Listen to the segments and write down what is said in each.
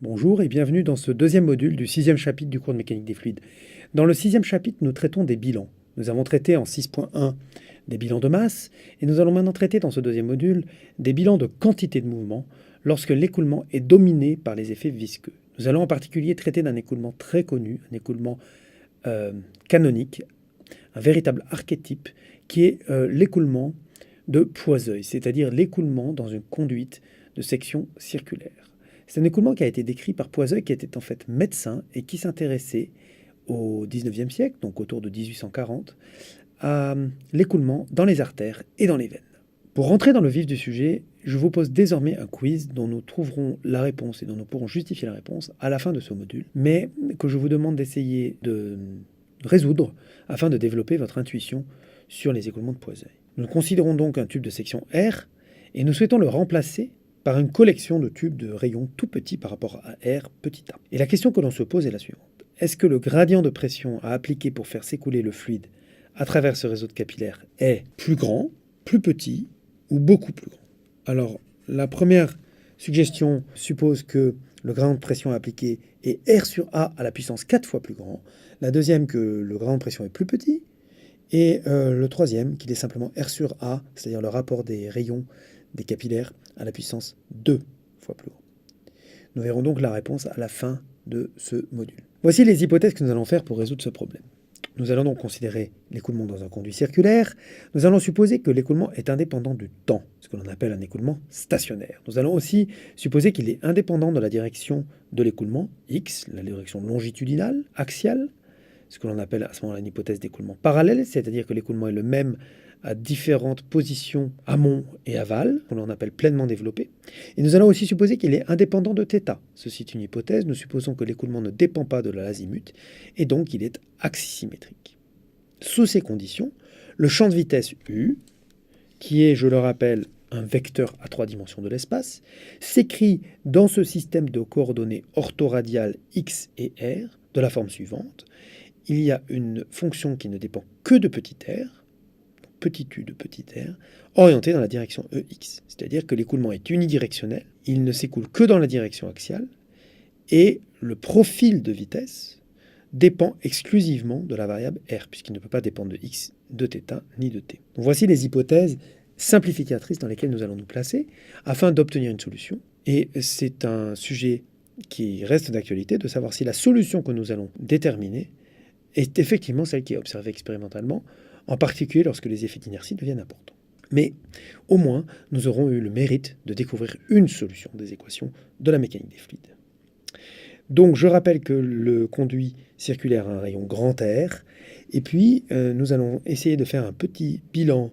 Bonjour et bienvenue dans ce deuxième module du sixième chapitre du cours de mécanique des fluides. Dans le sixième chapitre, nous traitons des bilans. Nous avons traité en 6.1 des bilans de masse et nous allons maintenant traiter dans ce deuxième module des bilans de quantité de mouvement lorsque l'écoulement est dominé par les effets visqueux. Nous allons en particulier traiter d'un écoulement très connu, un écoulement canonique, un véritable archétype qui est l'écoulement de Poiseuil, c'est-à-dire l'écoulement dans une conduite de section circulaire. C'est un écoulement qui a été décrit par Poiseuil, qui était en fait médecin et qui s'intéressait au XIXe siècle, donc autour de 1840, à l'écoulement dans les artères et dans les veines. Pour rentrer dans le vif du sujet, je vous pose désormais un quiz dont nous trouverons la réponse et dont nous pourrons justifier la réponse à la fin de ce module, mais que je vous demande d'essayer de résoudre afin de développer votre intuition sur les écoulements de Poiseuil. Nous considérons donc un tube de section R et nous souhaitons le remplacer par une collection de tubes de rayons tout petits par rapport à R petit a. Et la question que l'on se pose est la suivante. Est-ce que le gradient de pression à appliquer pour faire s'écouler le fluide à travers ce réseau de capillaires est plus grand, plus petit ou beaucoup plus grand? Alors, la première suggestion suppose que le gradient de pression à appliquer est R sur A à la puissance 4 fois plus grand. La deuxième, que le gradient de pression est plus petit. Et le troisième, qu'il est simplement R sur A, c'est-à-dire le rapport des rayons des capillaires à la puissance 2 fois plus grand. Nous verrons donc la réponse à la fin de ce module. Voici les hypothèses que nous allons faire pour résoudre ce problème. Nous allons donc considérer l'écoulement dans un conduit circulaire. Nous allons supposer que l'écoulement est indépendant du temps, ce que l'on appelle un écoulement stationnaire. Nous allons aussi supposer qu'il est indépendant de la direction de l'écoulement, X, la direction longitudinale, axiale, ce que l'on appelle à ce moment-là une hypothèse d'écoulement parallèle, c'est-à-dire que l'écoulement est le même à différentes positions amont et aval, qu'on l'on appelle pleinement développé. Et nous allons aussi supposer qu'il est indépendant de θ. Ceci est une hypothèse, nous supposons que l'écoulement ne dépend pas de l'azimut, et donc il est axisymétrique. Sous ces conditions, le champ de vitesse U, qui est, je le rappelle, un vecteur à 3 dimensions de l'espace, s'écrit dans ce système de coordonnées orthoradiales x et r de la forme suivante. Il y a une fonction qui ne dépend que de petit r, petit u de petit r, orientée dans la direction EX. C'est-à-dire que l'écoulement est unidirectionnel, il ne s'écoule que dans la direction axiale, et le profil de vitesse dépend exclusivement de la variable r, puisqu'il ne peut pas dépendre de x, de θ, ni de t. Donc voici les hypothèses simplificatrices dans lesquelles nous allons nous placer, afin d'obtenir une solution. Et c'est un sujet qui reste d'actualité, de savoir si la solution que nous allons déterminer est effectivement celle qui est observée expérimentalement, en particulier lorsque les effets d'inertie deviennent importants. Mais au moins, nous aurons eu le mérite de découvrir une solution des équations de la mécanique des fluides. Donc je rappelle que le conduit circulaire a un rayon grand R, et puis nous allons essayer de faire un petit bilan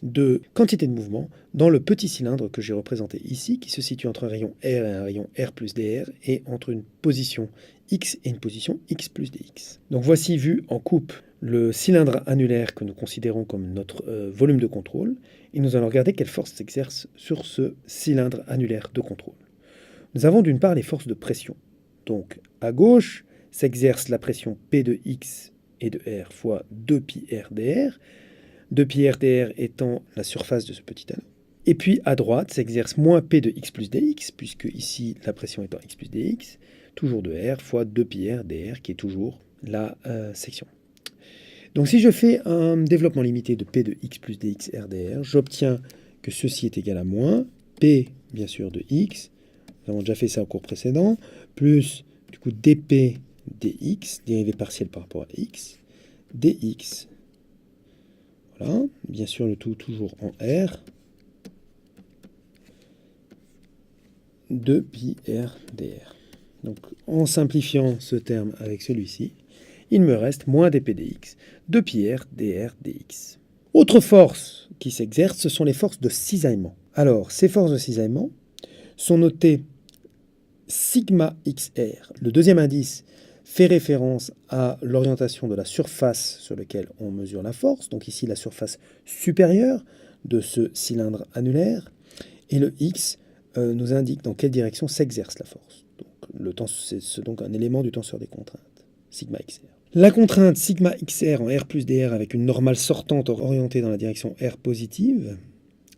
de quantité de mouvement dans le petit cylindre que j'ai représenté ici, qui se situe entre un rayon R et un rayon R plus dr, et entre une position X et une position X plus dx. Donc voici vu en coupe le cylindre annulaire que nous considérons comme notre volume de contrôle, et nous allons regarder quelle force s'exerce sur ce cylindre annulaire de contrôle. Nous avons d'une part les forces de pression. Donc à gauche s'exerce la pression P de X et de R fois 2πr dr, 2πr dr étant la surface de ce petit anneau. Et puis à droite s'exerce moins P de X plus dx, puisque ici la pression étant X plus dx, toujours de R fois 2πr dr, qui est toujours la section. Donc si je fais un développement limité de P de X plus dx RdR, j'obtiens que ceci est égal à moins P, bien sûr, de X, nous avons déjà fait ça au cours précédent, plus du coup dp dx, dérivée partielle par rapport à x, dx. Voilà, bien sûr le tout toujours en R, 2πr dr. Donc en simplifiant ce terme avec celui-ci, il me reste moins dp dx, 2πr dr dx. Autre force qui s'exerce, ce sont les forces de cisaillement. Alors, ces forces de cisaillement sont notées sigma xr. Le deuxième indice fait référence à l'orientation de la surface sur laquelle on mesure la force, donc ici la surface supérieure de ce cylindre annulaire, et le x nous indique dans quelle direction s'exerce la force. Donc, c'est donc un élément du tenseur des contraintes, sigma xr. La contrainte sigma xr en R plus dr avec une normale sortante orientée dans la direction R positive,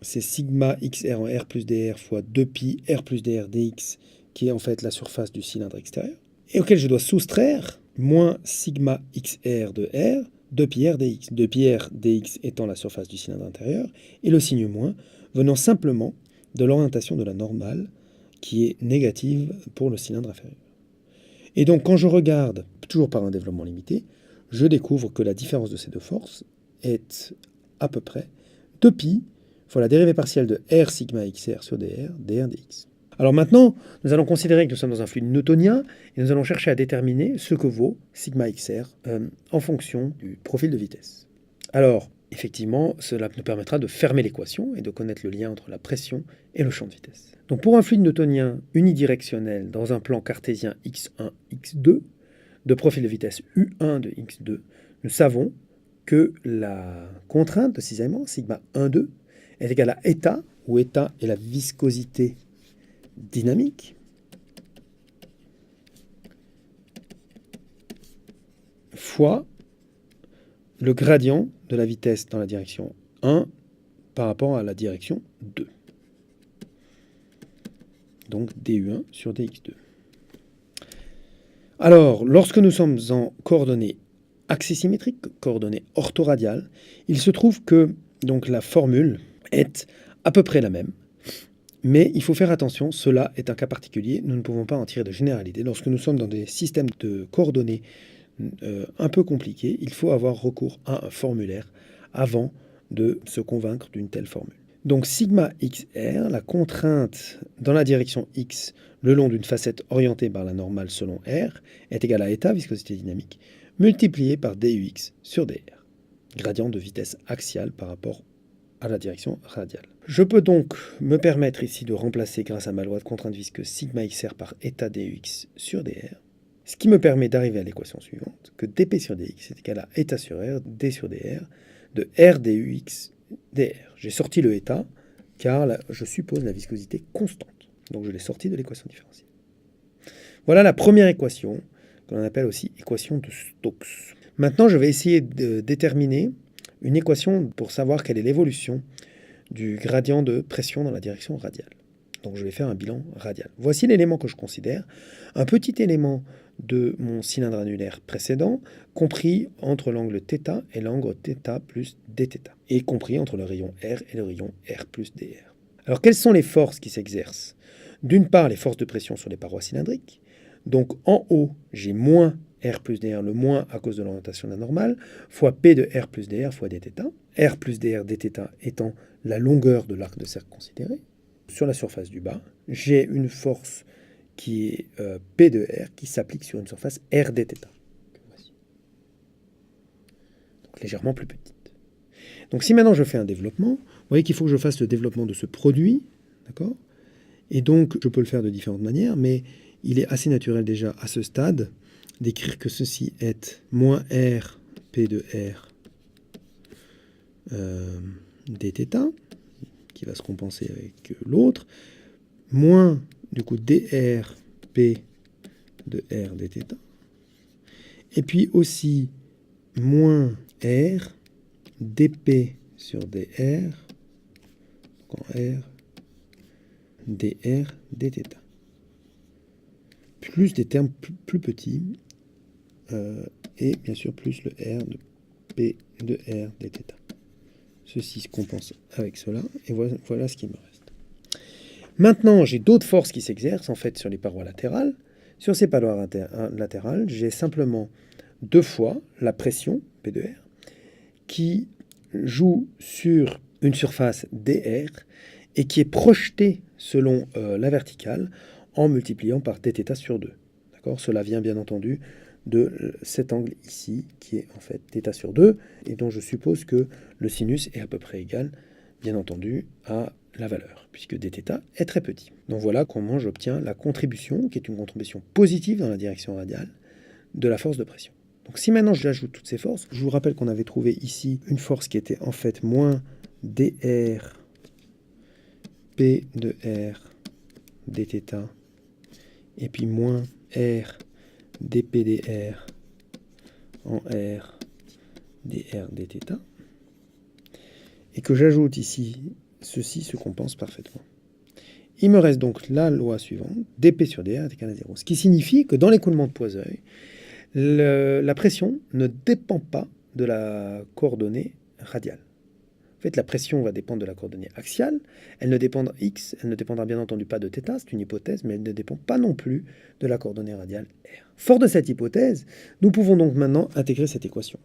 c'est sigma xr en R plus dr fois 2π R plus dr dx qui est en fait la surface du cylindre extérieur, et auquel je dois soustraire moins sigma xr de R de pi r dx. De pi r dx étant la surface du cylindre intérieur, et le signe moins venant simplement de l'orientation de la normale, qui est négative pour le cylindre inférieur. Et donc quand je regarde, toujours par un développement limité, je découvre que la différence de ces deux forces est à peu près 2pi fois la dérivée partielle de R sigma xr sur dr dx. Alors maintenant, nous allons considérer que nous sommes dans un fluide newtonien et nous allons chercher à déterminer ce que vaut sigma xr en fonction du profil de vitesse. Alors, effectivement, cela nous permettra de fermer l'équation et de connaître le lien entre la pression et le champ de vitesse. Donc pour un fluide newtonien unidirectionnel dans un plan cartésien x1, x2, de profil de vitesse u1 de x2, nous savons que la contrainte de cisaillement, sigma 1,2, est égale à eta, où eta est la viscosité dynamique, fois le gradient de la vitesse dans la direction 1 par rapport à la direction 2. Donc du1 sur dx2. Alors, lorsque nous sommes en coordonnées axisymétriques, coordonnées orthoradiales, il se trouve que donc, la formule est à peu près la même. Mais il faut faire attention, cela est un cas particulier, nous ne pouvons pas en tirer de généralité. Lorsque nous sommes dans des systèmes de coordonnées un peu compliqués, il faut avoir recours à un formulaire avant de se convaincre d'une telle formule. Donc sigma xr, la contrainte dans la direction x le long d'une facette orientée par la normale selon r, est égale à eta, viscosité dynamique, multiplié par dux sur dr, gradient de vitesse axiale par rapport à la direction radiale. Je peux donc me permettre ici de remplacer, grâce à ma loi de contrainte visqueuse, sigma xr par eta dux sur dr, ce qui me permet d'arriver à l'équation suivante, que dp sur dx est égal à eta sur r, d sur dr, de r dux dr. J'ai sorti le eta, car là, je suppose la viscosité constante. Donc je l'ai sorti de l'équation différentielle. Voilà la première équation, que l'on appelle aussi équation de Stokes. Maintenant, je vais essayer de déterminer une équation pour savoir quelle est l'évolution du gradient de pression dans la direction radiale. Donc je vais faire un bilan radial. Voici l'élément que je considère, un petit élément de mon cylindre annulaire précédent, compris entre l'angle θ et l'angle θ plus dθ, et compris entre le rayon R et le rayon R plus dr. Alors quelles sont les forces qui s'exercent? D'une part, les forces de pression sur les parois cylindriques. Donc en haut, j'ai moins R plus dr, le moins à cause de l'orientation de la normale, fois P de R plus dr fois dθ. R plus dr dθ étant la longueur de l'arc de cercle considéré. Sur la surface du bas, j'ai une force qui est P de R qui s'applique sur une surface R dθ. Donc légèrement plus petite. Donc si maintenant je fais un développement, vous voyez qu'il faut que je fasse le développement de ce produit, d'accord? Et donc je peux le faire de différentes manières, mais il est assez naturel déjà à ce stade d'écrire que ceci est moins R P de R dθ, qui va se compenser avec l'autre, moins du coup dr P de R dθ, et puis aussi moins R dP sur dr, en R dr dθ, plus des termes plus petits, et bien sûr plus le R de P de R dθ. Ceci se compense avec cela, et voilà ce qui me reste. Maintenant, j'ai d'autres forces qui s'exercent en fait sur les parois latérales. Sur ces parois latérales, j'ai simplement deux fois la pression, P de R, qui joue sur une surface dr et qui est projetée selon la verticale en multipliant par dθ sur 2. D'accord ? Cela vient bien entendu de cet angle ici, qui est en fait θ sur 2, et dont je suppose que le sinus est à peu près égal, bien entendu, à la valeur, puisque dθ est très petit. Donc voilà comment j'obtiens la contribution, qui est une contribution positive dans la direction radiale, de la force de pression. Donc si maintenant j'ajoute toutes ces forces, je vous rappelle qu'on avait trouvé ici une force qui était en fait moins dr P de R dθ, et puis moins R dPdR en R dr dθ, et que j'ajoute ici, ceci se compense parfaitement. Il me reste donc la loi suivante, dP sur dr est égal à 0. Ce qui signifie que dans l'écoulement de Poiseuil, la pression ne dépend pas de la coordonnée radiale. En fait, la pression va dépendre de la coordonnée axiale. Elle ne dépendra x, elle ne dépendra bien entendu pas de θ, c'est une hypothèse, mais elle ne dépend pas non plus de la coordonnée radiale r. Fort de cette hypothèse, nous pouvons donc maintenant intégrer cette équation.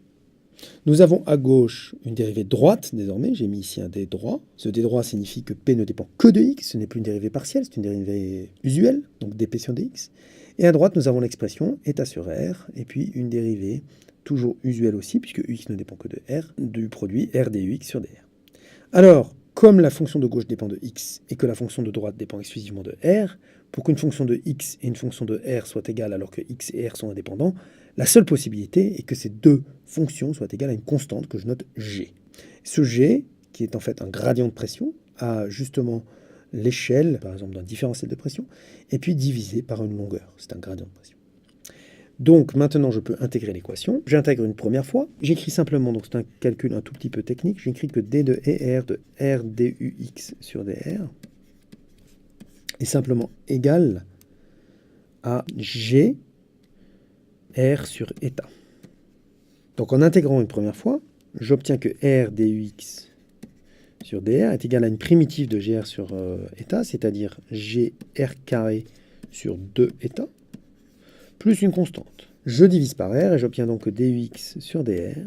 Nous avons à gauche une dérivée droite, désormais, j'ai mis ici un d droit. Ce d droit signifie que p ne dépend que de x, ce n'est plus une dérivée partielle, c'est une dérivée usuelle, donc dp sur dx. Et à droite, nous avons l'expression état sur r, et puis une dérivée toujours usuelle aussi, puisque ux ne dépend que de r, du produit r dux sur dr. Alors, comme la fonction de gauche dépend de x et que la fonction de droite dépend exclusivement de r, pour qu'une fonction de x et une fonction de r soient égales alors que x et r sont indépendants, la seule possibilité est que ces deux fonctions soient égales à une constante que je note g. Ce g, qui est en fait un gradient de pression, a justement l'échelle, par exemple, d'un différentiel de pression, et puis divisé par une longueur. C'est un gradient de pression. Donc maintenant, je peux intégrer l'équation. J'intègre une première fois. J'écris simplement, donc c'est un calcul un tout petit peu technique, j'écris que d de ER de R dux sur dr est simplement égal à G R sur état. Donc en intégrant une première fois, j'obtiens que R dux sur dr est égal à une primitive de GR sur état, c'est-à-dire GR carré sur 2 états, plus une constante. Je divise par R et j'obtiens donc que dux sur dr est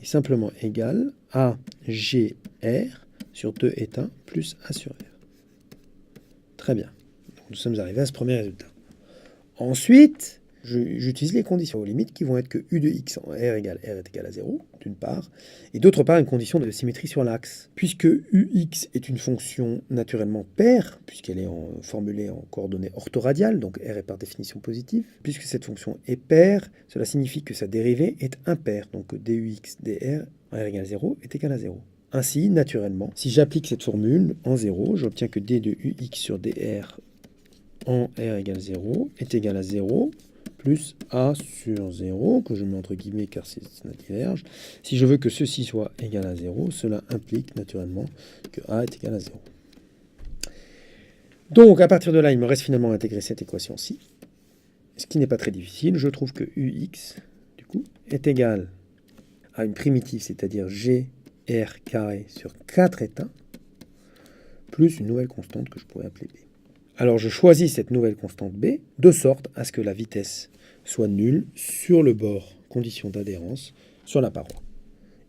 simplement égal à GR sur 2 états plus A sur R. Très bien. Donc nous sommes arrivés à ce premier résultat. Ensuite, j'utilise les conditions aux limites qui vont être que U de x en R est égal à 0, d'une part, et d'autre part une condition de symétrie sur l'axe. Puisque Ux est une fonction naturellement paire, puisqu'elle est formulée en coordonnées orthoradiales, donc R est par définition positive, puisque cette fonction est paire, cela signifie que sa dérivée est impaire, donc dux dr en R égale à 0 est égal à 0. Ainsi, naturellement, si j'applique cette formule en 0, j'obtiens que d de ux sur dr en R égale 0 est égal à 0 plus A sur 0, que je mets entre guillemets car ça diverge. Si je veux que ceci soit égal à 0, cela implique naturellement que A est égal à 0. Donc à partir de là, il me reste finalement à intégrer cette équation-ci, ce qui n'est pas très difficile. Je trouve que Ux, du coup, est égal à une primitive, c'est-à-dire GR carré sur 4 états, plus une nouvelle constante que je pourrais appeler B. Alors je choisis cette nouvelle constante B de sorte à ce que la vitesse soit nulle sur le bord, condition d'adhérence, sur la paroi.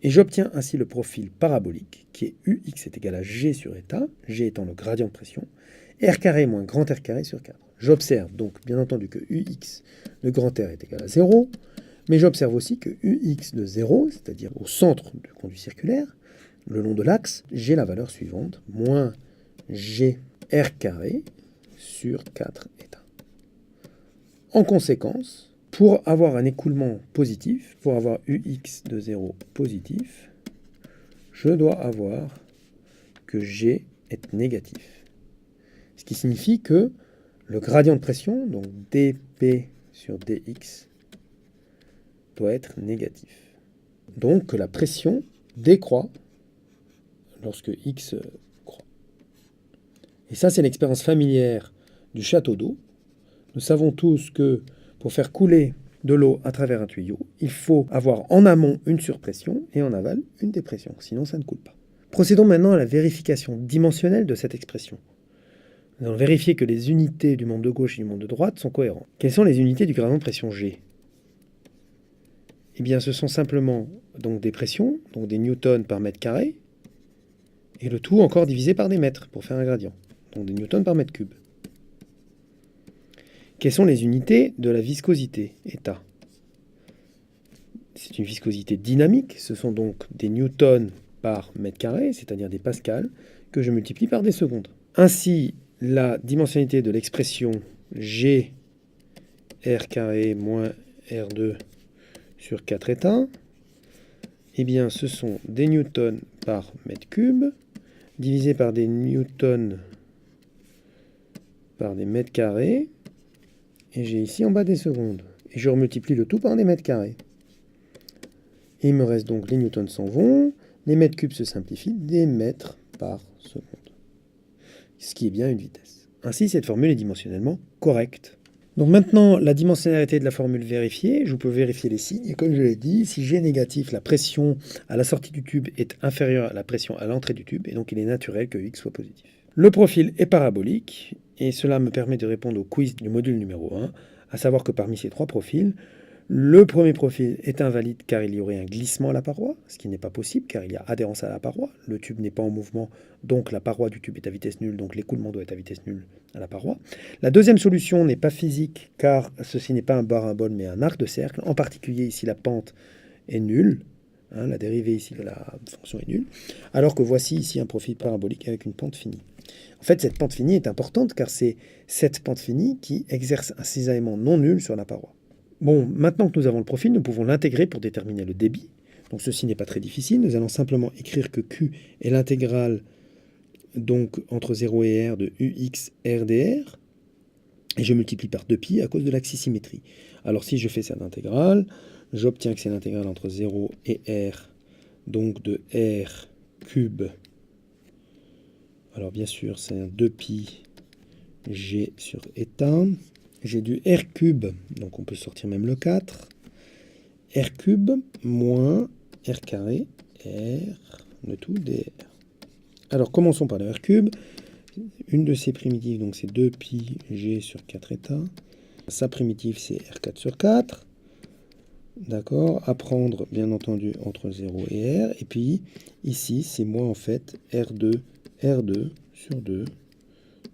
Et j'obtiens ainsi le profil parabolique qui est Ux est égal à G sur état, G étant le gradient de pression, R carré moins grand R carré sur 4. J'observe donc bien entendu que Ux de grand R est égal à 0, mais j'observe aussi que Ux de 0, c'est-à-dire au centre du conduit circulaire, le long de l'axe, j'ai la valeur suivante, moins G R carré sur 4 états. En conséquence, pour avoir un écoulement positif, pour avoir Ux de 0 positif, je dois avoir que G est négatif. Ce qui signifie que le gradient de pression, donc dP sur dx, doit être négatif. Donc que la pression décroît lorsque x croît. Et ça, c'est l'expérience familière du château d'eau. Nous savons tous que pour faire couler de l'eau à travers un tuyau, il faut avoir en amont une surpression et en aval une dépression, sinon ça ne coule pas. Procédons maintenant à la vérification dimensionnelle de cette expression. Nous allons vérifier que les unités du membre de gauche et du membre de droite sont cohérentes. Quelles sont les unités du gradient de pression G ? Eh bien, ce sont simplement donc des pressions, donc des newtons par mètre carré, et le tout encore divisé par des mètres pour faire un gradient, donc des newtons par mètre cube. Quelles sont les unités de la viscosité, état ? C'est une viscosité dynamique, ce sont donc des newtons par mètre carré, c'est-à-dire des pascals, que je multiplie par des secondes. Ainsi, la dimensionnalité de l'expression G R carré moins R2 sur 4 états, eh bien, ce sont des newtons par mètre cube, divisé par des newtons par des mètres carrés, et j'ai ici en bas des secondes. Et je remultiplie le tout par des mètres carrés. Et il me reste donc les newtons s'en vont, les mètres cubes se simplifient, des mètres par seconde. ce qui est bien une vitesse. Ainsi, cette formule est dimensionnellement correcte. Donc maintenant, la dimensionnalité de la formule vérifiée, je peux vérifier les signes. Et comme je l'ai dit, si G est négatif, la pression à la sortie du tube est inférieure à la pression à l'entrée du tube, et donc il est naturel que X soit positif. Le profil est parabolique, et cela me permet de répondre au quiz du module numéro 1, à savoir que parmi ces trois profils, le premier profil est invalide car il y aurait un glissement à la paroi, ce qui n'est pas possible car il y a adhérence à la paroi. Le tube n'est pas en mouvement, donc la paroi du tube est à vitesse nulle, donc l'écoulement doit être à vitesse nulle à la paroi. La deuxième solution n'est pas physique car ceci n'est pas un parabole mais un arc de cercle. En particulier ici la pente est nulle, la dérivée ici de la fonction est nulle, alors que voici ici un profil parabolique avec une pente finie. En fait, cette pente finie est importante car c'est cette pente finie qui exerce un cisaillement non nul sur la paroi. Bon, maintenant que nous avons le profil, nous pouvons l'intégrer pour déterminer le débit. Donc ceci n'est pas très difficile. Nous allons simplement écrire que Q est l'intégrale donc entre 0 et R de UX RdR. Et je multiplie par 2pi à cause de l'axisymétrie. Alors si je fais cette intégrale, j'obtiens que c'est l'intégrale entre 0 et R, donc de R cube. Alors bien sûr, c'est un 2pi G sur état. J'ai du R cube, donc on peut sortir même le 4. R cube moins R carré, R, le tout dr. Alors commençons par le R cube. Une de ces primitives, donc c'est 2pi G sur 4 états. Sa primitive, c'est R4 sur 4. D'accord, à prendre bien entendu entre 0 et R. Et puis ici, c'est moi en fait R2 sur 2.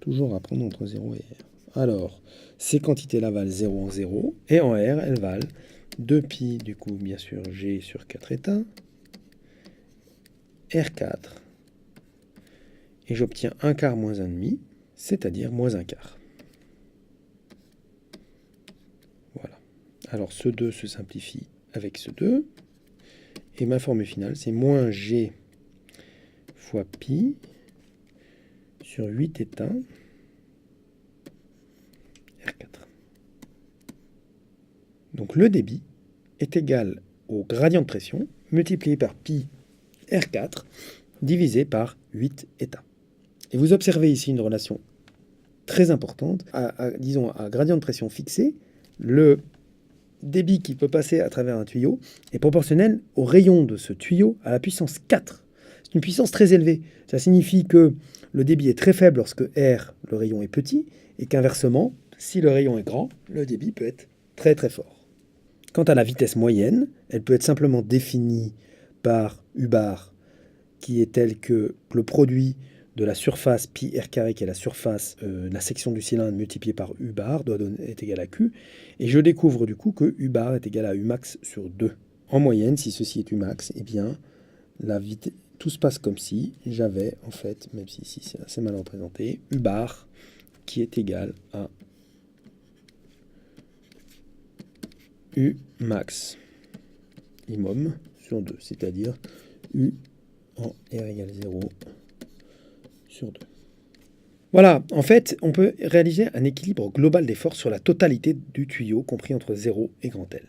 Toujours à prendre entre 0 et R. Alors, ces quantités-là valent 0 en 0, et en R, elles valent 2pi, du coup, bien sûr, G sur 4 états, R4, et j'obtiens 1 quart moins 1 demi, c'est-à-dire moins 1 quart. Voilà. Alors, ce 2 se simplifie avec ce 2, et ma formule finale, c'est moins G fois pi sur 8 états, R4. Donc le débit est égal au gradient de pression multiplié par pi R4 divisé par 8 états. Et vous observez ici une relation très importante. Disons, à gradient de pression fixé, le débit qui peut passer à travers un tuyau est proportionnel au rayon de ce tuyau à la puissance 4. C'est une puissance très élevée. Ça signifie que le débit est très faible lorsque R, le rayon, est petit, et qu'inversement, si le rayon est grand, le débit peut être très très fort. Quant à la vitesse moyenne, elle peut être simplement définie par U bar, qui est telle que le produit de la surface pi r carré, qui est la surface, la section du cylindre multipliée par U bar, est égal à Q. Et je découvre du coup que U bar est égal à U max sur 2. En moyenne, si ceci est U max, eh bien, tout se passe comme si j'avais, en fait, même si ici c'est assez mal représenté, U bar qui est égal à U max minimum sur 2, c'est-à-dire U en R égale 0 sur 2. Voilà, en fait, on peut réaliser un équilibre global des forces sur la totalité du tuyau, compris entre 0 et grand L.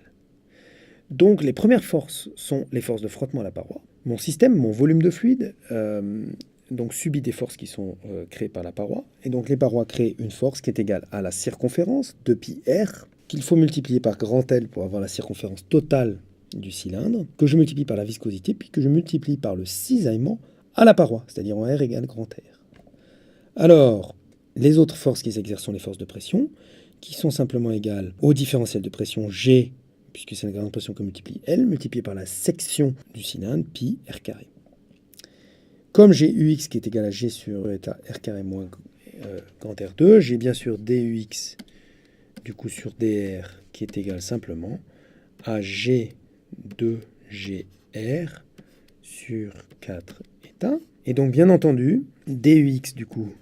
Donc les premières forces sont les forces de frottement à la paroi. Mon système, mon volume de fluide, donc subit des forces qui sont créées par la paroi. Et donc les parois créent une force qui est égale à la circonférence de pi r, qu'il faut multiplier par grand L pour avoir la circonférence totale du cylindre, que je multiplie par la viscosité, puis que je multiplie par le cisaillement à la paroi, c'est-à-dire en R égale grand R. Alors, les autres forces qui s'exercent sont les forces de pression, qui sont simplement égales au différentiel de pression G, puisque c'est la grande pression que multiplie L, multiplié par la section du cylindre, pi R carré. Comme j'ai UX qui est égal à G sur état R carré moins grand R2, j'ai bien sûr DUX du coup sur DR qui est égal simplement à G2GR sur 4 états. Et donc bien entendu, DUX du coup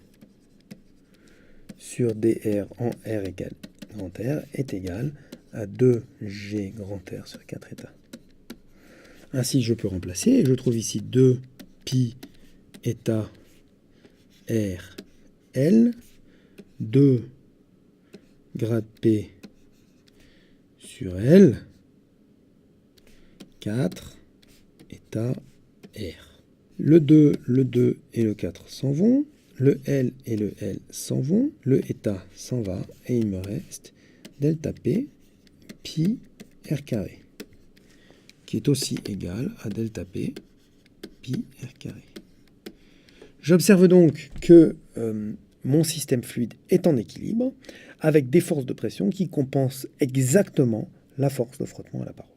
sur DR en R égale grand R est égal à 2G grand R sur 4 états. Ainsi je peux remplacer et je trouve ici 2 pi état R L, 2 grade P sur L, 4 état R. Le 2 et le 4 s'en vont. le L et le L s'en vont, le état s'en va, et il me reste delta P pi r carré, qui est aussi égal à delta P pi r carré. J'observe donc que mon système fluide est en équilibre, avec des forces de pression qui compensent exactement la force de frottement à la paroi.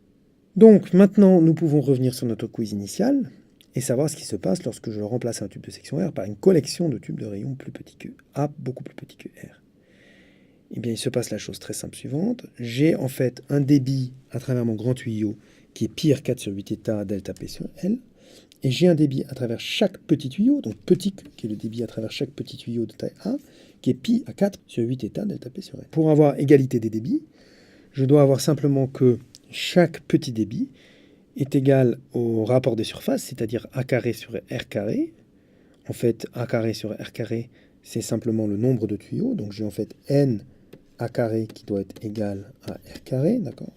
Donc maintenant, nous pouvons revenir sur notre quiz initial et savoir ce qui se passe lorsque je remplace un tube de section R par une collection de tubes de rayon plus petits que A, beaucoup plus petits que R. Eh bien, il se passe la chose très simple suivante. J'ai en fait un débit à travers mon grand tuyau qui est pi R4 sur 8 états delta P sur L. Et j'ai un débit à travers chaque petit tuyau, donc petit Q, qui est le débit à travers chaque petit tuyau de taille A, qui est pi à 4 sur 8 états delta P sur L. Pour avoir égalité des débits, je dois avoir simplement que chaque petit débit est égal au rapport des surfaces, c'est-à-dire A carré sur R carré. En fait, A carré sur R carré, c'est simplement le nombre de tuyaux. Donc j'ai en fait N A carré qui doit être égal à R carré, d'accord?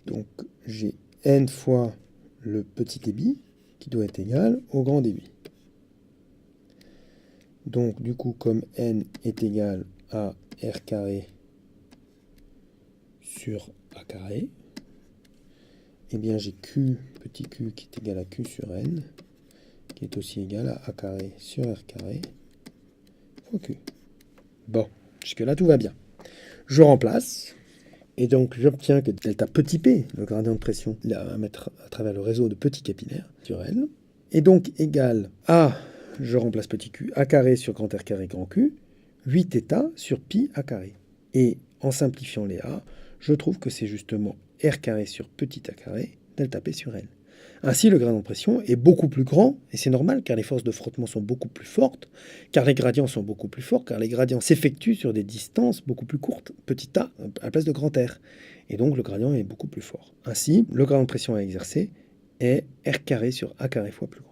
Donc j'ai N fois le petit débit qui doit être égal au grand débit. Donc du coup, comme N est égal à R carré sur A carré, eh bien j'ai Q, petit q, qui est égal à Q sur N, qui est aussi égal à A carré sur R carré, fois Q. Bon, jusque-là, tout va bien. Je remplace, et donc j'obtiens que delta petit p, le gradient de pression, à mettre à travers le réseau de petits capillaires sur L, est donc égal à, je remplace petit q, A carré sur grand R carré grand Q, 8 états sur pi A carré. Et en simplifiant les A, je trouve que c'est justement R carré sur petit A carré, delta P sur L. Ainsi, le gradient de pression est beaucoup plus grand, et c'est normal car les forces de frottement sont beaucoup plus fortes, car les gradients sont beaucoup plus forts, car les gradients s'effectuent sur des distances beaucoup plus courtes, petit a à la place de grand R. Et donc le gradient est beaucoup plus fort. Ainsi, le gradient de pression à exercer est R carré sur A carré fois plus grand.